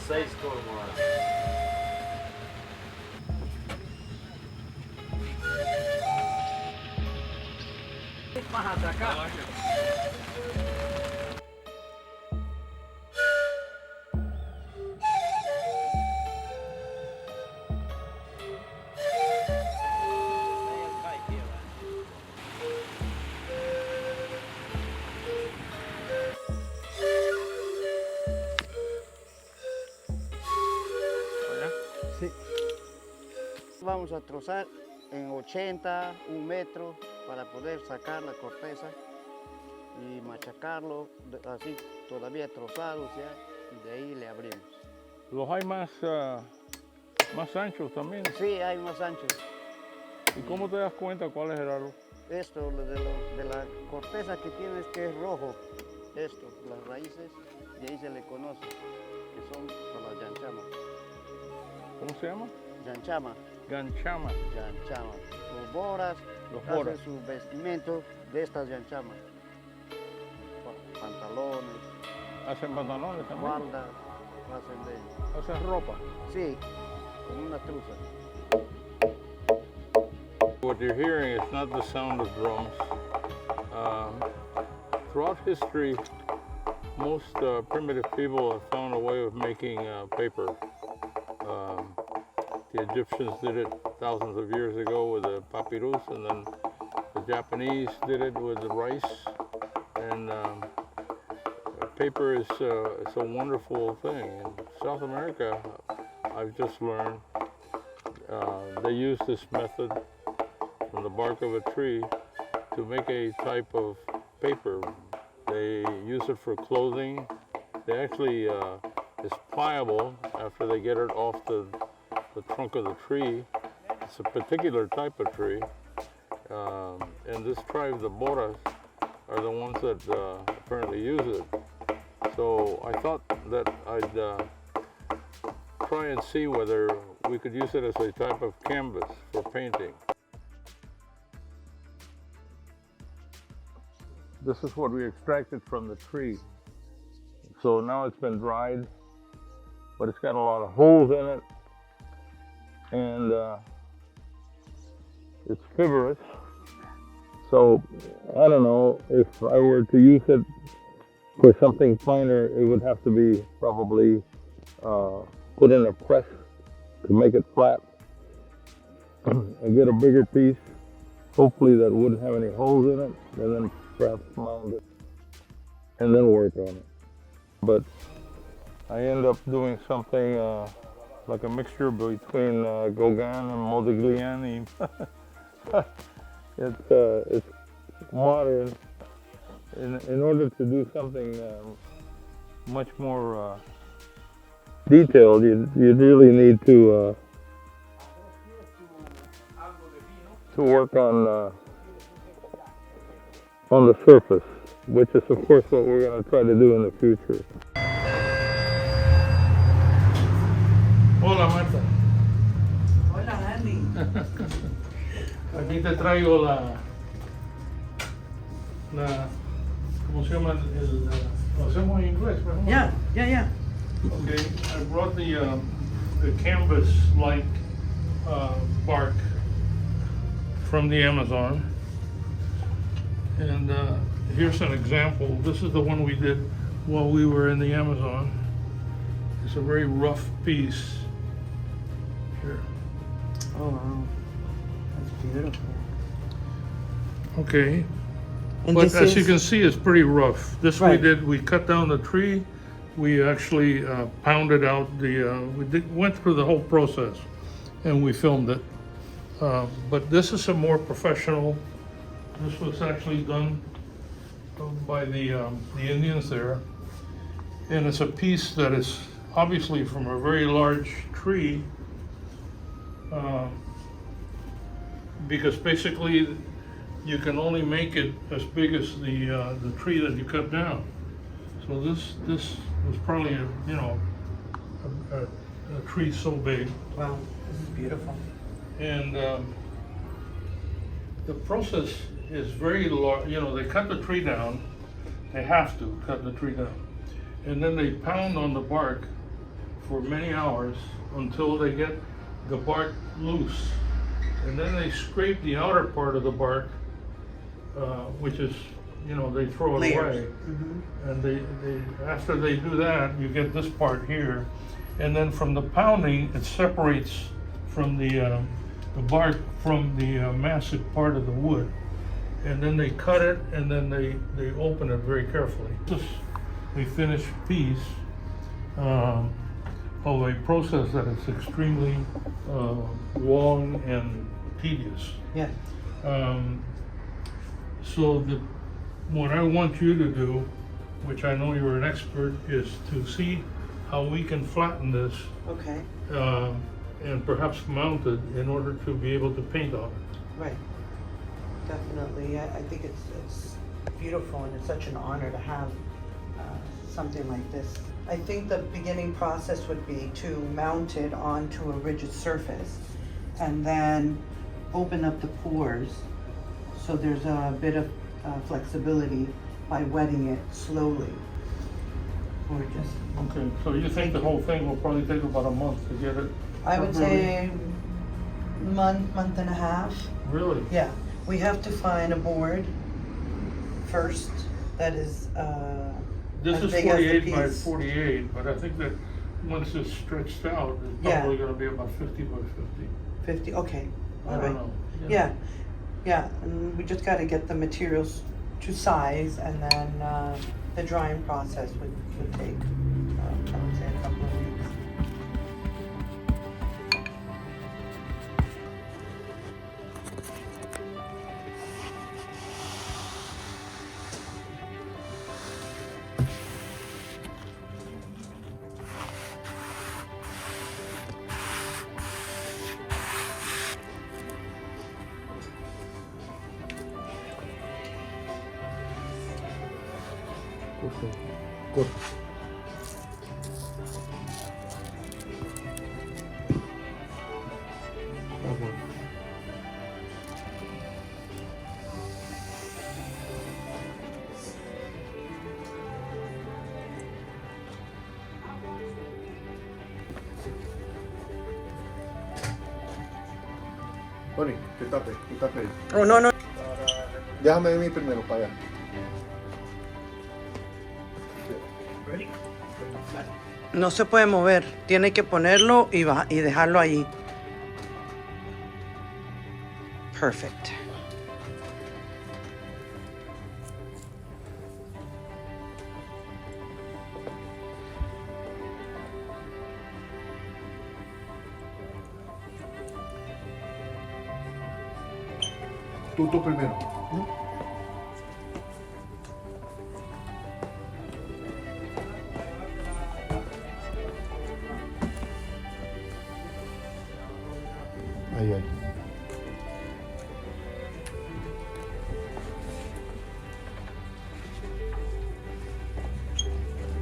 6 cormoranes. Más atracado. Sí. Vamos a trozar en 80, 1 metro, para poder sacar la corteza y machacarlo así todavía trozados ya, y de ahí le abrimos. Los hay más, más anchos también. Sí, hay más anchos. ¿Y cómo te das cuenta cuál es el árbol? Esto de la corteza que tienes, que es rojo, esto, las raíces, y ahí se le conoce, que son las yanchamas. ¿Cómo se llama? Yanchama. Ganchama. Yanchama. Los boras, hacen su vestimento de estas yanchamas. Pantalones, ¿Hacen pantalones también? faldas, hacen de ellos. ¿Hacen ropa? Sí, con una truza. What you're hearing is not the sound of drums. Throughout history, most primitive people have found a way of making paper. The Egyptians did it thousands of years ago with the papyrus, and then the Japanese did it with the rice. And paper is a wonderful thing. In South America, I've just learned they use this method from the bark of a tree to make a type of paper. They use it for clothing. They actually, it's pliable after they get it off the trunk of the tree. It's a particular type of tree. And this tribe, the Boras, are the ones that apparently use it. So I thought that I'd try and see whether we could use it as a type of canvas for painting. This is what we extracted from the tree. So now it's been dried, but it's got a lot of holes in it, and it's fibrous. So I don't know, if I were to use it for something finer, it would have to be probably put in a press to make it flat and get a bigger piece, hopefully that wouldn't have any holes in it, and then perhaps mound it and then work on it. But I end up doing something like a mixture between Gauguin and Modigliani. It's modern. In order to do something much more detailed, you really need to work on the surface, which is of course what we're going to try to do in the future. Hola Marta. Hola Andy. Aquí te traigo ¿cómo se llama? ¿Lo hacemos en inglés? Yeah. Okay, I brought the canvas-like bark from the Amazon, and here's an example. This is the one we did while we were in the Amazon. It's a very rough piece. Here. Oh wow, that's beautiful. Okay. And But this as you is- can see, it's pretty rough. This Right. we cut down the tree. We actually pounded out went through the whole process, and we filmed it. But this is a more professional. This was actually done by the Indians there, and it's a piece that is obviously from a very large tree, because basically you can only make it as big as the tree that you cut down. So this was probably a tree so big. Wow, this is beautiful. And the process is very large. They cut the tree down. They have to cut the tree down, and then they pound on the bark for many hours until they get the bark loose. And then they scrape the outer part of the bark, which is, you know, they throw it Layers. away. And they after they do that, you get this part here. And then from the pounding, it separates from the bark from the massive part of the wood. And then they cut it, and then they open it very carefully. This is a finished piece of a process that is extremely long and tedious. Yeah. So what I want you to do, which I know you're an expert, is to see how we can flatten this Okay. and perhaps mount it in order to be able to paint on it. Right. Definitely. I think it's beautiful, and it's such an honor to have something like this. I think the beginning process would be to mount it onto a rigid surface and then open up the pores so there's a bit of flexibility by wetting it slowly. Or just, Okay, so you think the whole thing will probably take about a month to get it? I would properly? say month and a half. Really? Yeah, we have to find a board first that is This as is big as the 48 by piece. 48, but I think that once it's stretched out, it's Yeah. probably gonna be about 50 by 50. 50. Okay, I all don't right. know. Yeah, yeah, and we just got to get the materials to size, and then the drying process would take, I would say, a couple of weeks. Good. Tony, quítate ahí. Oh, no, no. Déjame de mí primero para allá. No se puede mover, tiene que ponerlo y dejarlo ahí. Perfect. Tú primero. Ahí, ahí.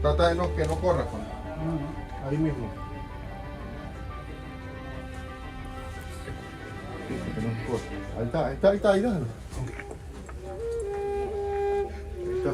Trata de que no corra, Juan. Ahí mismo. Que no corra. Ahí está, déjalo. Ahí está.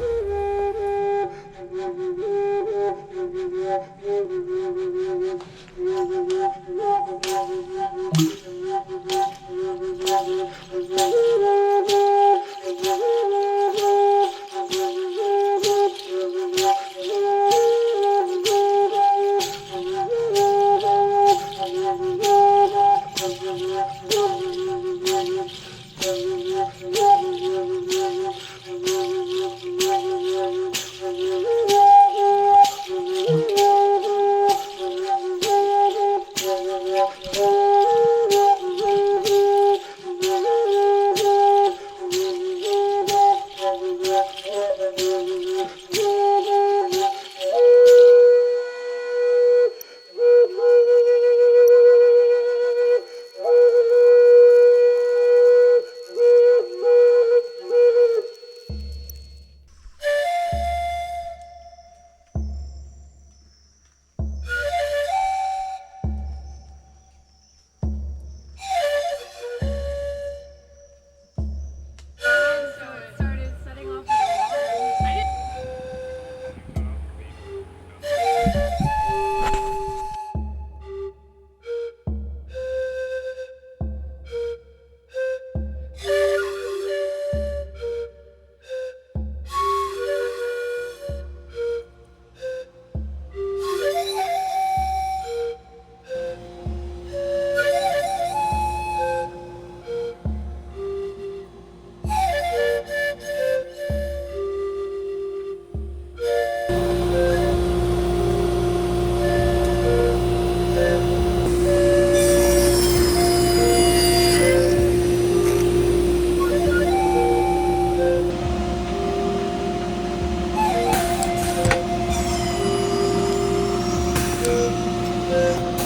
Thank you.